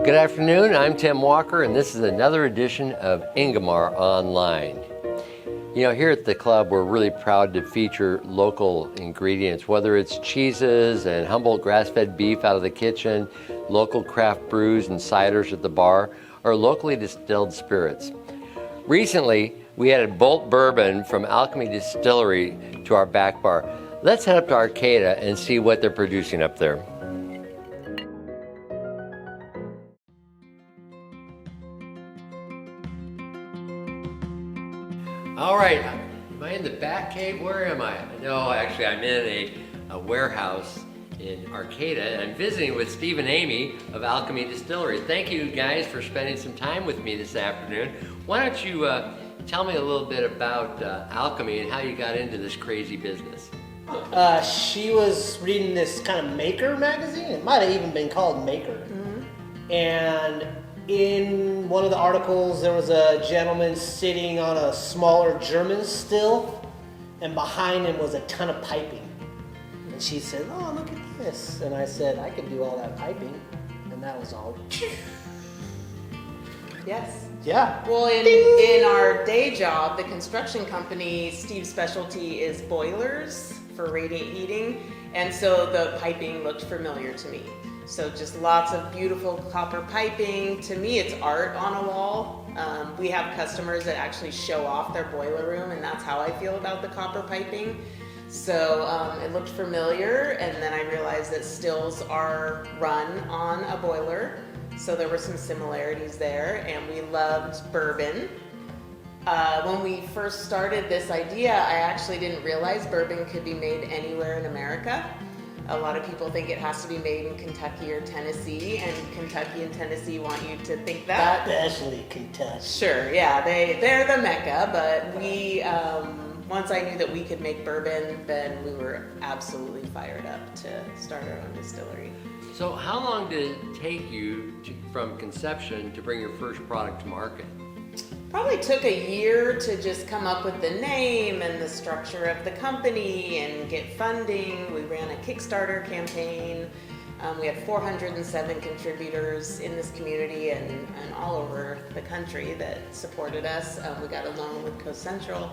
Good afternoon, I'm Tim Walker, and this is another edition of Ingomar Online. You know, here at the club, we're really proud to feature local ingredients, whether it's cheeses and Humboldt grass-fed beef out of the kitchen, local craft brews and ciders at the bar, or locally distilled spirits. Recently, we added Bolt Bourbon from Alchemy Distillery to our back bar. Let's head up to Arcata and see what they're producing up there. All right, am I in the back cave? Where am I? No, actually I'm in a warehouse in Arcata, and I'm visiting with Steve and Amy of Alchemy Distillery. Thank you guys for spending some time with me this afternoon. Why don't you tell me a little bit about Alchemy and how you got into this crazy business? She was reading this kind of Maker magazine. It might have even been called Maker. Mm-hmm. And in one of the articles, there was a gentleman sitting on a smaller German still, and behind him was a ton of piping. And she said, "Oh, look at this." And I said, "I could do all that piping." And that was all. Yes. Yeah. Well, in our day job, the construction company, Steve's specialty is boilers for radiant heating. And so the piping looked familiar to me. So just lots of beautiful copper piping. To me, it's art on a wall. We have customers that actually show off their boiler room, and that's how I feel about the copper piping. So it looked familiar, and then I realized that stills are run on a boiler. So there were some similarities there, and we loved bourbon. When we first started this idea, I actually didn't realize bourbon could be made anywhere in America. A lot of people think it has to be made in Kentucky or Tennessee, and Kentucky and Tennessee want you to think that. Especially Kentucky. Sure, yeah, they're the mecca, but we, once I knew that we could make bourbon, then we were absolutely fired up to start our own distillery. So how long did it take you from conception to bring your first product to market? Probably took a year to just come up with the name and the structure of the company and get funding. We ran a Kickstarter campaign. We had 407 contributors in this community and all over the country that supported us. We got a loan with Coast Central.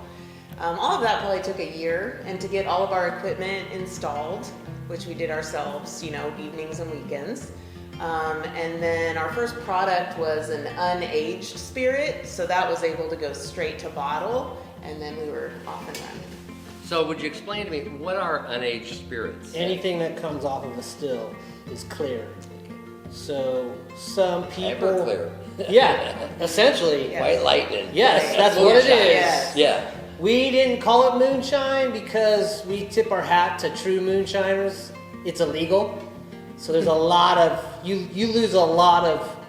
All of that probably took a year, and to get all of our equipment installed, which we did ourselves, evenings and weekends. And then our first product was an unaged spirit, so that was able to go straight to bottle, and then we were off and running. So would you explain to me, what are unaged spirits? Anything that comes off of a still is clear. So some people... Everclear. Yeah, essentially. Yeah. White lightning. Yes, that's what it is. Yes. Yeah. We didn't call it moonshine because we tip our hat to true moonshiners. It's illegal. So there's a lot of, you lose a lot of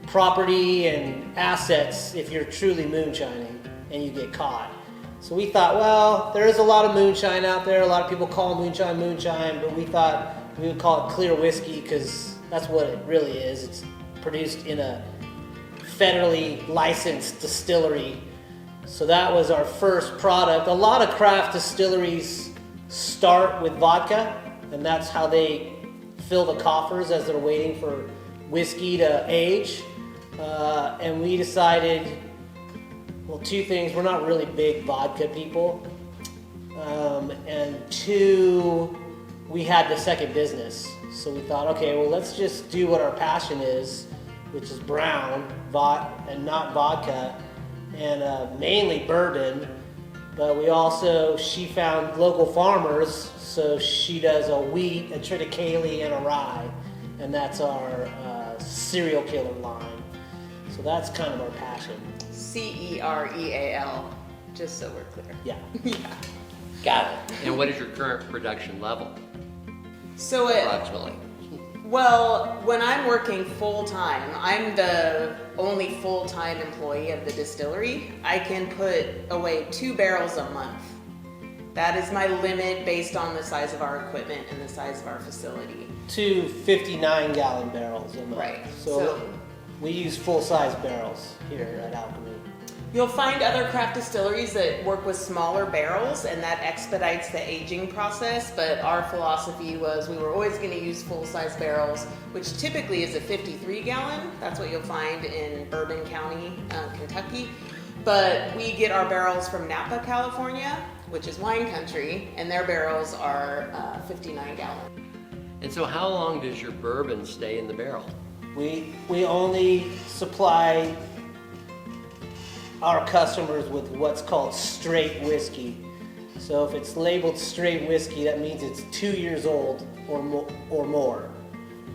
property and assets if you're truly moonshining and you get caught. So we thought, well, there is a lot of moonshine out there. A lot of people call moonshine, but we thought we would call it clear whiskey because that's what it really is. It's produced in a federally licensed distillery. So that was our first product. A lot of craft distilleries start with vodka, and that's how they fill the coffers as they're waiting for whiskey to age. And we decided, well, two things. We're not really big vodka people. And two, we had the second business. So we thought, okay, well, let's just do what our passion is, which is brown and not vodka, and mainly bourbon. But she found local farmers, so she does a wheat, a triticale, and a rye, and that's our serial killer line. So that's kind of our passion. CEREAL, just so we're clear. Yeah. Yeah. Got it. And what is your current production level? So Approximately. Well, when I'm working full-time, I'm the only full-time employee of the distillery. I can put away 2 barrels a month. That is my limit based on the size of our equipment and the size of our facility. 2 59-gallon barrels a month. Right. So we use full-size barrels here at Alchemy. You'll find other craft distilleries that work with smaller barrels, and that expedites the aging process, but our philosophy was we were always going to use full-size barrels, which typically is a 53-gallon. That's what you'll find in Bourbon County, Kentucky. But we get our barrels from Napa, California, which is wine country, and their barrels are 59-gallon. And so how long does your bourbon stay in the barrel? We only supply our customers with what's called straight whiskey. So if it's labeled straight whiskey, that means it's 2 years old or more.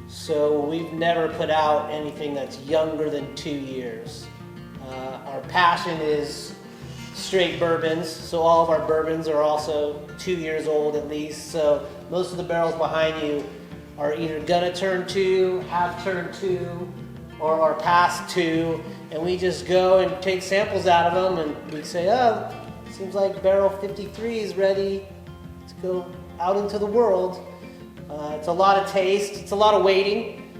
So we've never put out anything that's younger than 2 years. Our passion is straight bourbons, so all of our bourbons are also 2 years old at least. So most of the barrels behind you are either gonna turn 2, have turned 2, or are past 2, and we just go and take samples out of them, and we say, oh, seems like barrel 53 is ready to go out into the world. It's a lot of taste, it's a lot of waiting.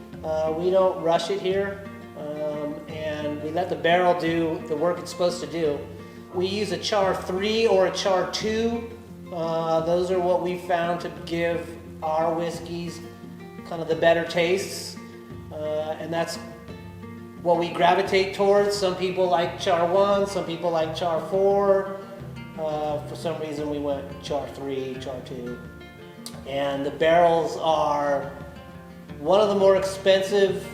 We don't rush it here, and we let the barrel do the work it's supposed to do. We use a char 3 or a char 2. Those are what we found to give our whiskeys kind of the better tastes, and that's what we gravitate towards. Some people like char 1, some people like char 4. For some reason we went char 3, char 2. And the barrels are one of the more expensive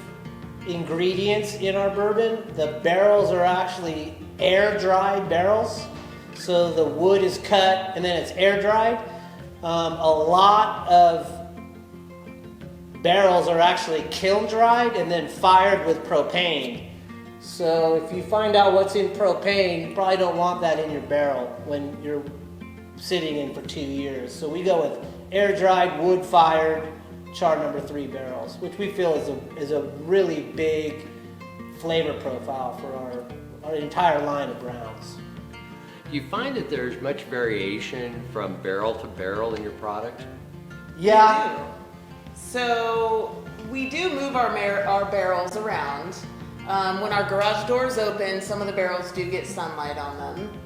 ingredients in our bourbon. The barrels are actually air-dried barrels. So the wood is cut and then it's air-dried. A lot of barrels are actually kiln-dried and then fired with propane. So if you find out what's in propane, you probably don't want that in your barrel when you're sitting in for 2 years. So we go with air-dried, wood-fired, char number 3 barrels, which we feel is a really big flavor profile for our entire line of browns. Do you find that there's much variation from barrel to barrel in your product? Yeah. We do. So we do move our barrels around. When our garage doors open, some of the barrels do get sunlight on them.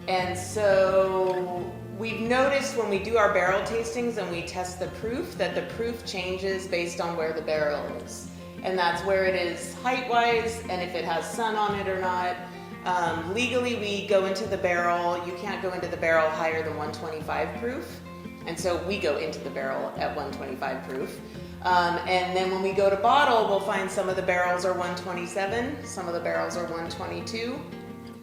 And so we've noticed when we do our barrel tastings and we test the proof, that the proof changes based on where the barrel is. And that's where it is height-wise and if it has sun on it or not. Legally, we go into the barrel. You can't go into the barrel higher than 125 proof. And so we go into the barrel at 125 proof. And then when we go to bottle, we'll find some of the barrels are 127, some of the barrels are 122.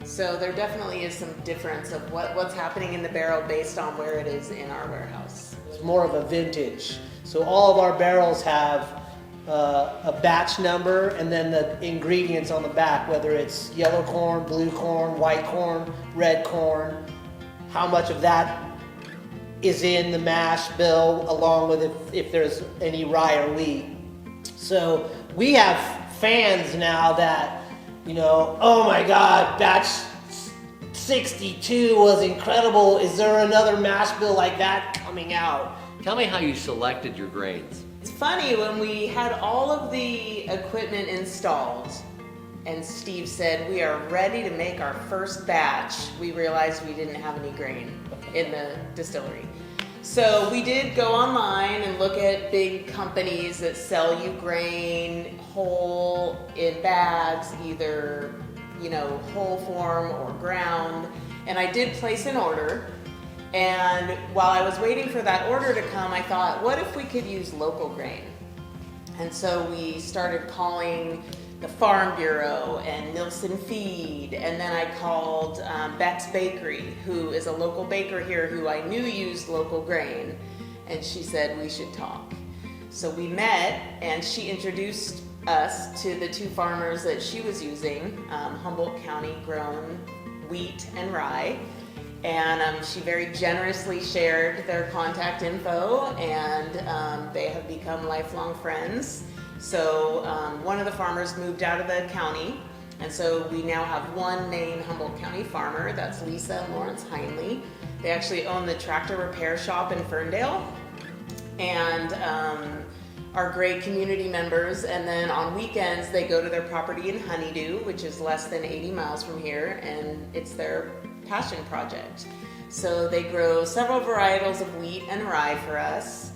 So there definitely is some difference of what's happening in the barrel based on where it is in our warehouse. It's more of a vintage. So all of our barrels have a batch number and then the ingredients on the back, whether it's yellow corn, blue corn, white corn, red corn, how much of that is in the mash bill, along with if there's any rye or wheat. So we have fans now that, oh my God, batch 62 was incredible. Is there another mash bill like that coming out? Tell me how you selected your grains. It's funny, when we had all of the equipment installed and Steve said, we are ready to make our first batch, we realized we didn't have any grain in the distillery. So we did go online and look at big companies that sell you grain whole in bags, either, whole form or ground. And I did place an order. And while I was waiting for that order to come, I thought, what if we could use local grain? And so we started calling the Farm Bureau and Nilsson Feed, and then I called Beck's Bakery, who is a local baker here who I knew used local grain, and she said we should talk. So we met, and she introduced us to the 2 farmers that she was using, Humboldt County grown wheat and rye, and she very generously shared their contact info, and they have become lifelong friends. So one of the farmers moved out of the county, and so we now have one main Humboldt County farmer. That's Lisa and Lawrence Heinley. They actually own the tractor repair shop in Ferndale, and are great community members, and then on weekends they go to their property in Honeydew, which is less than 80 miles from here, and it's their passion project. So they grow several varietals of wheat and rye for us.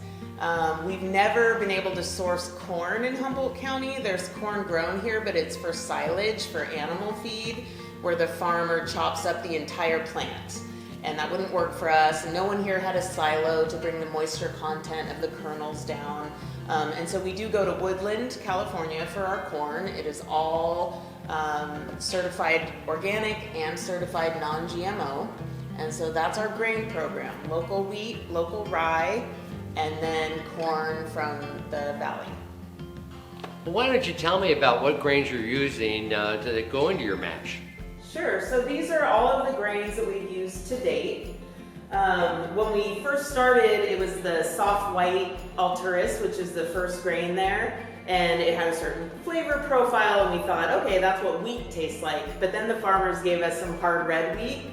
We've never been able to source corn in Humboldt County. There's corn grown here, but it's for silage, for animal feed, where the farmer chops up the entire plant. And that wouldn't work for us. No one here had a silo to bring the moisture content of the kernels down. And so we do go to Woodland, California for our corn. It is all certified organic and certified non-GMO. And so that's our grain program: local wheat, local rye, and then corn from the valley. Well, why don't you tell me about what grains you're using to go into your mash? Sure, so these are all of the grains that we've used to date. When we first started, it was the soft white Alturas, which is the first grain there, and it had a certain flavor profile, and we thought, okay, that's what wheat tastes like. But then the farmers gave us some hard red wheat.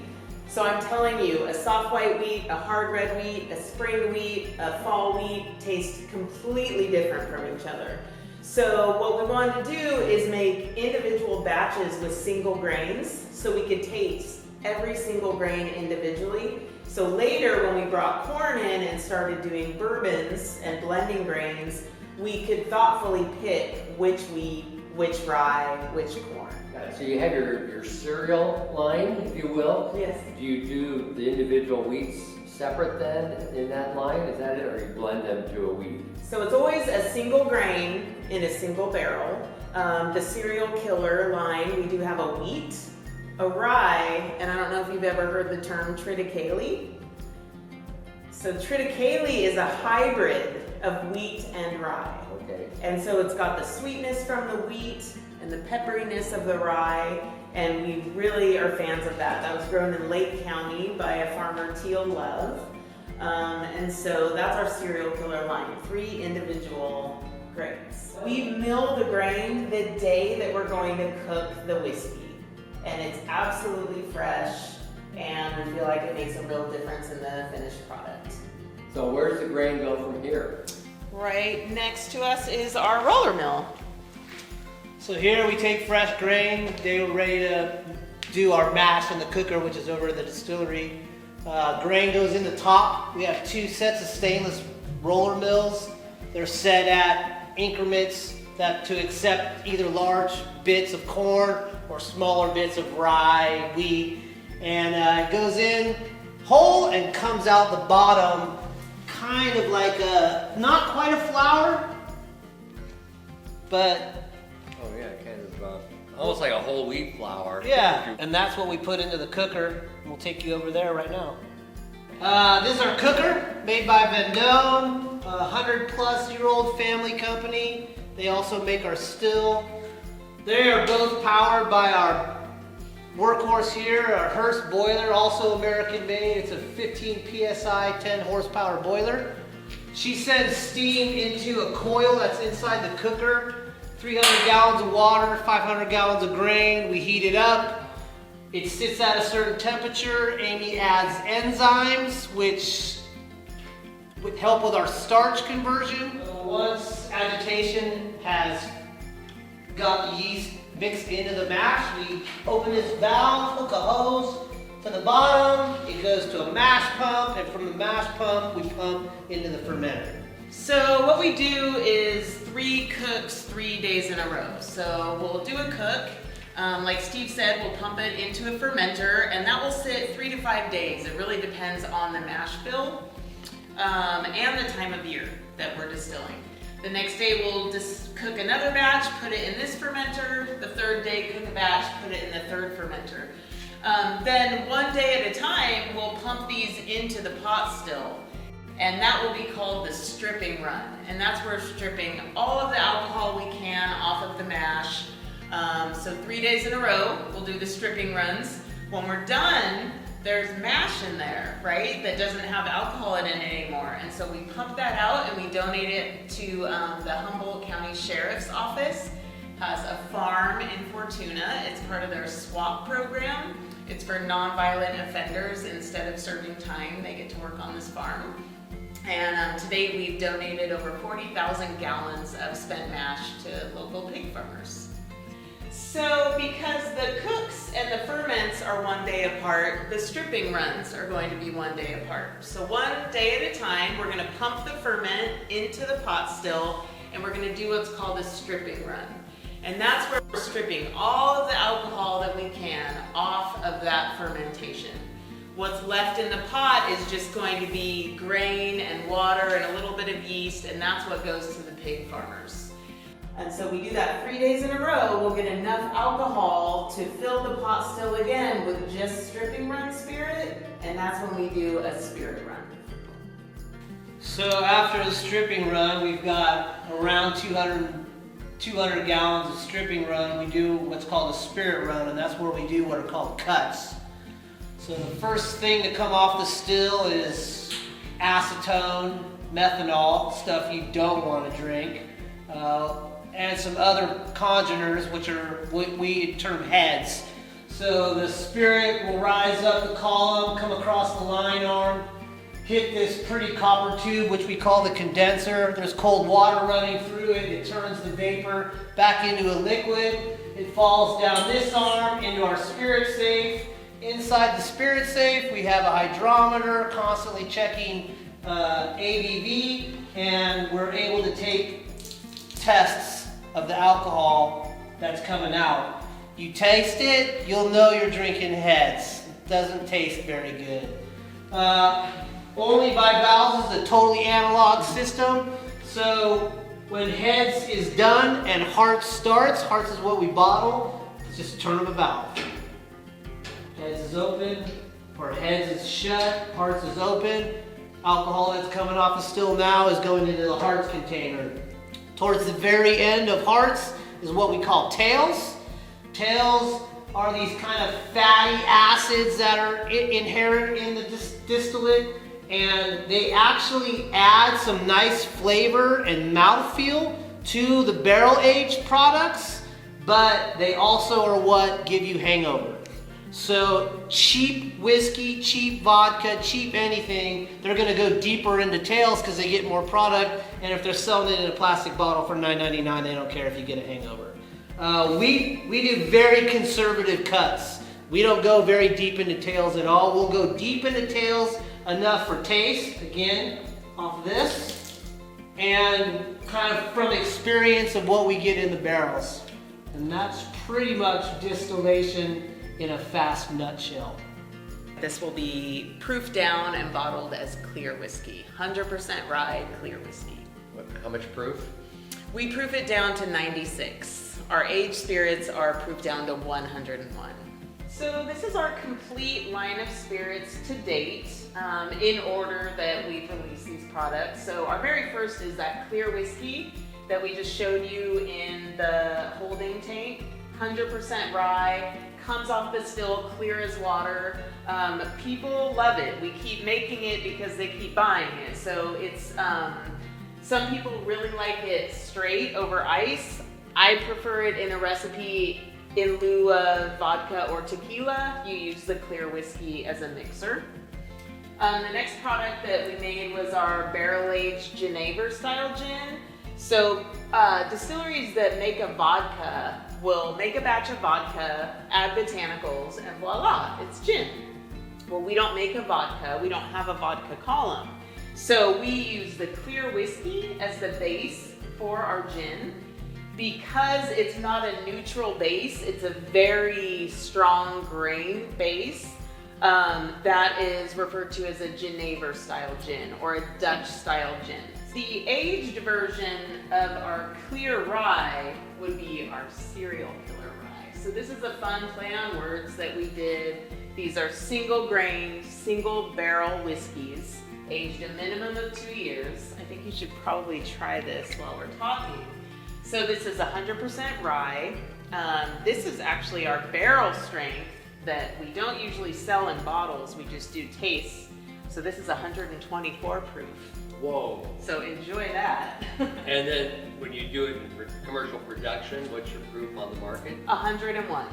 So I'm telling you, a soft white wheat, a hard red wheat, a spring wheat, a fall wheat taste completely different from each other. So what we wanted to do is make individual batches with single grains so we could taste every single grain individually. So later when we brought corn in and started doing bourbons and blending grains, we could thoughtfully pick which wheat, which rye, which corn. So you have your cereal line, if you will. Yes. Do you do the individual wheats separate then in that line? Is that it, or you blend them to a wheat? So it's always a single grain in a single barrel. The cereal killer line, we do have a wheat, a rye, and I don't know if you've ever heard the term triticale. So triticale is a hybrid of wheat and rye. Okay. And so it's got the sweetness from the wheat and the pepperiness of the rye, and we really are fans of that. That was grown in Lake County by a farmer, Teal Love. And so that's our cereal killer line, 3 individual grains. We mill the grain the day that we're going to cook the whiskey, and it's absolutely fresh, and we feel like it makes a real difference in the finished product. So where's the grain go from here? Right next to us is our roller mill. So here we take fresh grain. They were ready to do our mash in the cooker, which is over at the distillery. Grain goes in the top. We have 2 sets of stainless roller mills. They're set at increments to accept either large bits of corn or smaller bits of rye, wheat. And it goes in whole and comes out the bottom kind of like not quite a flour, but Oh yeah, kind of almost like a whole wheat flour. yeah, and that's what we put into the cooker. We'll take you over there right now. This is our cooker, made by Vendome, a 100-plus-year-old family company. They also make our still. They are both powered by our workhorse here, our Hearst boiler, also American-made. It's a 15 PSI, 10 horsepower boiler. She sends steam into a coil that's inside the cooker. 300 gallons of water, 500 gallons of grain. We heat it up. It sits at a certain temperature. Amy adds enzymes, which would help with our starch conversion. Once agitation has got the yeast mixed into the mash, we open this valve, hook a hose to the bottom. It goes to a mash pump, and from the mash pump, we pump into the fermenter. So what we do is 3 cooks 3 days in a row. So we'll do a cook. Like Steve said, we'll pump it into a fermenter, and that will sit 3 to 5 days. It really depends on the mash bill and the time of year that we're distilling. The next day we'll just cook another batch, put it in this fermenter. The 3rd day, cook a batch, put it in the 3rd fermenter. Then 1 day at a time, we'll pump these into the pot still. And that will be called the stripping run. And that's where we're stripping all of the alcohol we can off of the mash. So 3 days in a row, we'll do the stripping runs. When we're done, there's mash in there, right? That doesn't have alcohol in it anymore. And so we pump that out and we donate it to the Humboldt County Sheriff's Office. Has a farm in Fortuna. It's part of their SWAP program. It's for nonviolent offenders. Instead of serving time, they get to work on this farm. And to date, we've donated over 40,000 gallons of spent mash to local pig farmers. So because the cooks and the ferments are 1 day apart, the stripping runs are going to be 1 day apart. So 1 day at a time, we're going to pump the ferment into the pot still, and we're going to do what's called a stripping run. And that's where we're stripping all of the alcohol that we can off of that fermentation. What's left in the pot is just going to be grain and water and a little bit of yeast, and that's what goes to the pig farmers. And so we do that 3 days in a row. We'll get enough alcohol to fill the pot still again with just stripping run spirit, and that's when we do a spirit run. So after the stripping run, we've got around 200 gallons of stripping run. We do what's called a spirit run, and that's where we do what are called cuts. So the first thing to come off the still is acetone, methanol, stuff you don't want to drink, and some other congeners, which are what we term heads. So the spirit will rise up the column, come across the line arm, hit this pretty copper tube, which we call the condenser. There's cold water running through it. It turns the vapor back into a liquid. It falls down this arm into our spirit safe. Inside the spirit safe, we have a hydrometer constantly checking ABV, and we're able to take tests of the alcohol that's coming out. You taste it, you'll know you're drinking heads. It doesn't taste very good. Only by valves is a totally analog system. So when heads is done and hearts starts, hearts is what we bottle, it's just a turn of a valve. Heads is open, or heads is shut, hearts is open. Alcohol that's coming off the still now is going into the hearts container. Towards the very end of hearts is what we call tails. Tails are these kind of fatty acids that are inherent in the distillate, and they actually add some nice flavor and mouthfeel to the barrel-aged products, but they also are what give you hangover. So cheap whiskey, cheap vodka, cheap anything, they're going to go deeper into tails because they get more product, and if they're selling it in a plastic bottle for $9.99, they don't care if you get a hangover. We do very conservative cuts. We don't go very deep into tails at all. We'll go deep into tails enough for taste, again, off of this, and kind of from experience of what we get in the barrels. And that's pretty much distillation in a fast nutshell. This will be proofed down and bottled as clear whiskey, 100% rye clear whiskey. How much proof? We proof it down to 96. Our aged spirits are proofed down to 101. So this is our complete line of spirits to date, in order that we've released these products. So our very first is that clear whiskey that we just showed you in the holding tank, 100% rye, comes off the still clear as water. People love it. We keep making it because they keep buying it. So it's, some people really like it straight over ice. I prefer it in a recipe in lieu of vodka or tequila. You use the clear whiskey as a mixer. The next product that we made was our barrel-aged Geneva style gin. So distilleries that make a vodka will make a batch of vodka, add botanicals, and voila, it's gin. Well, we don't make a vodka, we don't have a vodka column. So we use the clear whiskey as the base for our gin. Because it's not a neutral base, it's a very strong grain base. That is referred to as a Geneva style gin or a Dutch style gin. The aged version of our clear rye would be our serial killer rye. So this is a fun play on words that we did. These are single grain, single barrel whiskeys, aged a minimum of 2 years. I think you should probably try this while we're talking. So this is 100% rye. This is actually our barrel strength that we don't usually sell in bottles, we just do tastes. So this is 124 proof. Whoa. So enjoy that. And then when you do it in commercial production, what's your proof on the market? 101.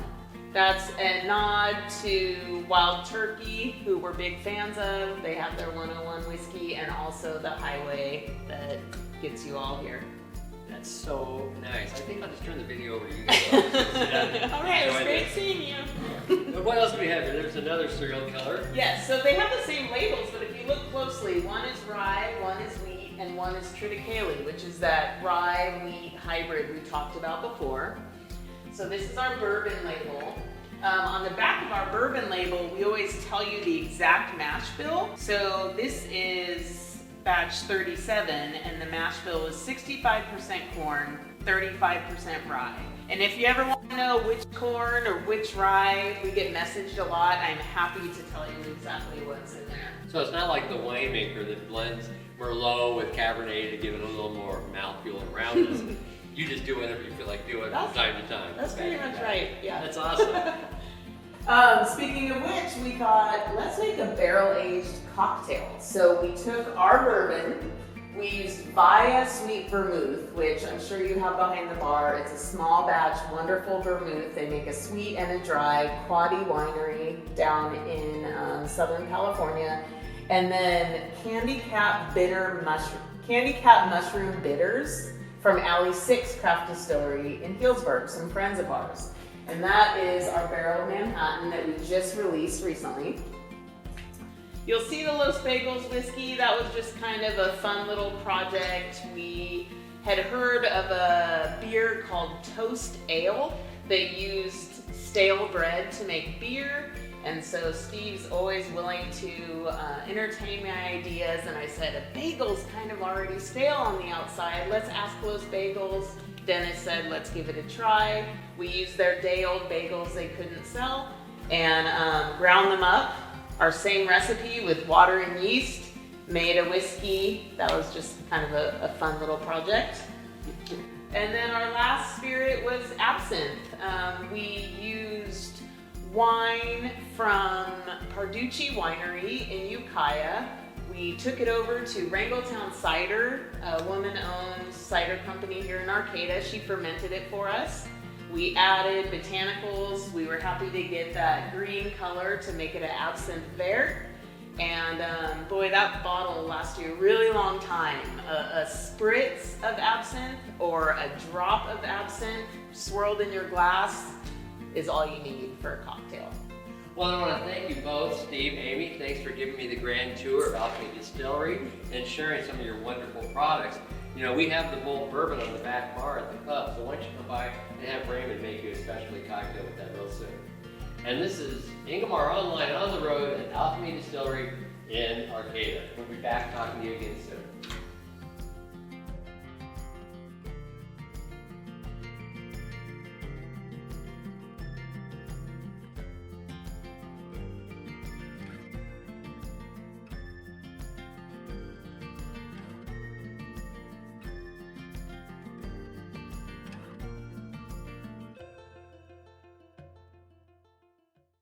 That's a nod to Wild Turkey, who we're big fans of. They have their 101 whiskey whiskey and also the highway that gets you all here. That's so nice. I think I'll just turn the video over to you guys. All right, it was great seeing you. What else do we have here? There's another serial killer. Yes, so they have the same labels, but if you look closely, one is rye, one is wheat, and one is triticale, which is that rye-wheat hybrid we talked about before. So this is our bourbon label. On the back of our bourbon label, we always tell you the exact mash bill. So this is batch 37, and the mash bill is 65% corn, 35% rye. And if you ever want to know which corn or which rye, we get messaged a lot. I'm happy to tell you exactly what's in there. So it's not like the winemaker that blends Merlot with Cabernet to give it a little more mouthfeel and roundness. You just do whatever you feel like doing from time to time. That's pretty much right, yeah. That's awesome. Speaking of which, we thought, let's make a barrel-aged cocktail. So we took our bourbon, we used Via Sweet Vermouth, which I'm sure you have behind the bar. It's a small batch, wonderful vermouth. They make a sweet and a dry, Quaddy Winery down in Southern California. And then Candy Cap Mushroom Bitters from Alley 6 Craft Distillery in Healdsburg, some friends of ours. And that is our Barrel Manhattan that we just released recently. You'll see the Los Bagels whiskey. That was just kind of a fun little project. We had heard of a beer called Toast Ale that used stale bread to make beer. And so Steve's always willing to entertain my ideas. And I said, a bagel's kind of already stale on the outside. Let's ask Los Bagels. Dennis said, let's give it a try. We used their day-old bagels they couldn't sell and ground them up. Our same recipe with water and yeast, made a whiskey. That was just kind of a fun little project. And then our last spirit was absinthe. We used wine from Parducci Winery in Ukiah. We took it over to Wrangletown Cider, a woman-owned cider company here in Arcata. She fermented it for us. We added botanicals. We were happy to get that green color to make it an absinthe vert. And boy, that bottle lasted you a really long time. A spritz of absinthe or a drop of absinthe swirled in your glass is all you need for a cocktail. Well, I want to thank you both, Steve, Amy. Thanks for giving me the grand tour of Alchemy Distillery and sharing some of your wonderful products. You know, we have the Bolt Bourbon on the back bar at the club, so why don't you come by and have Raymond make you a specialty cocktail with that real soon. And this is Ingomar Online on the road at Alchemy Distillery in Arcata. We'll be back talking to you again soon.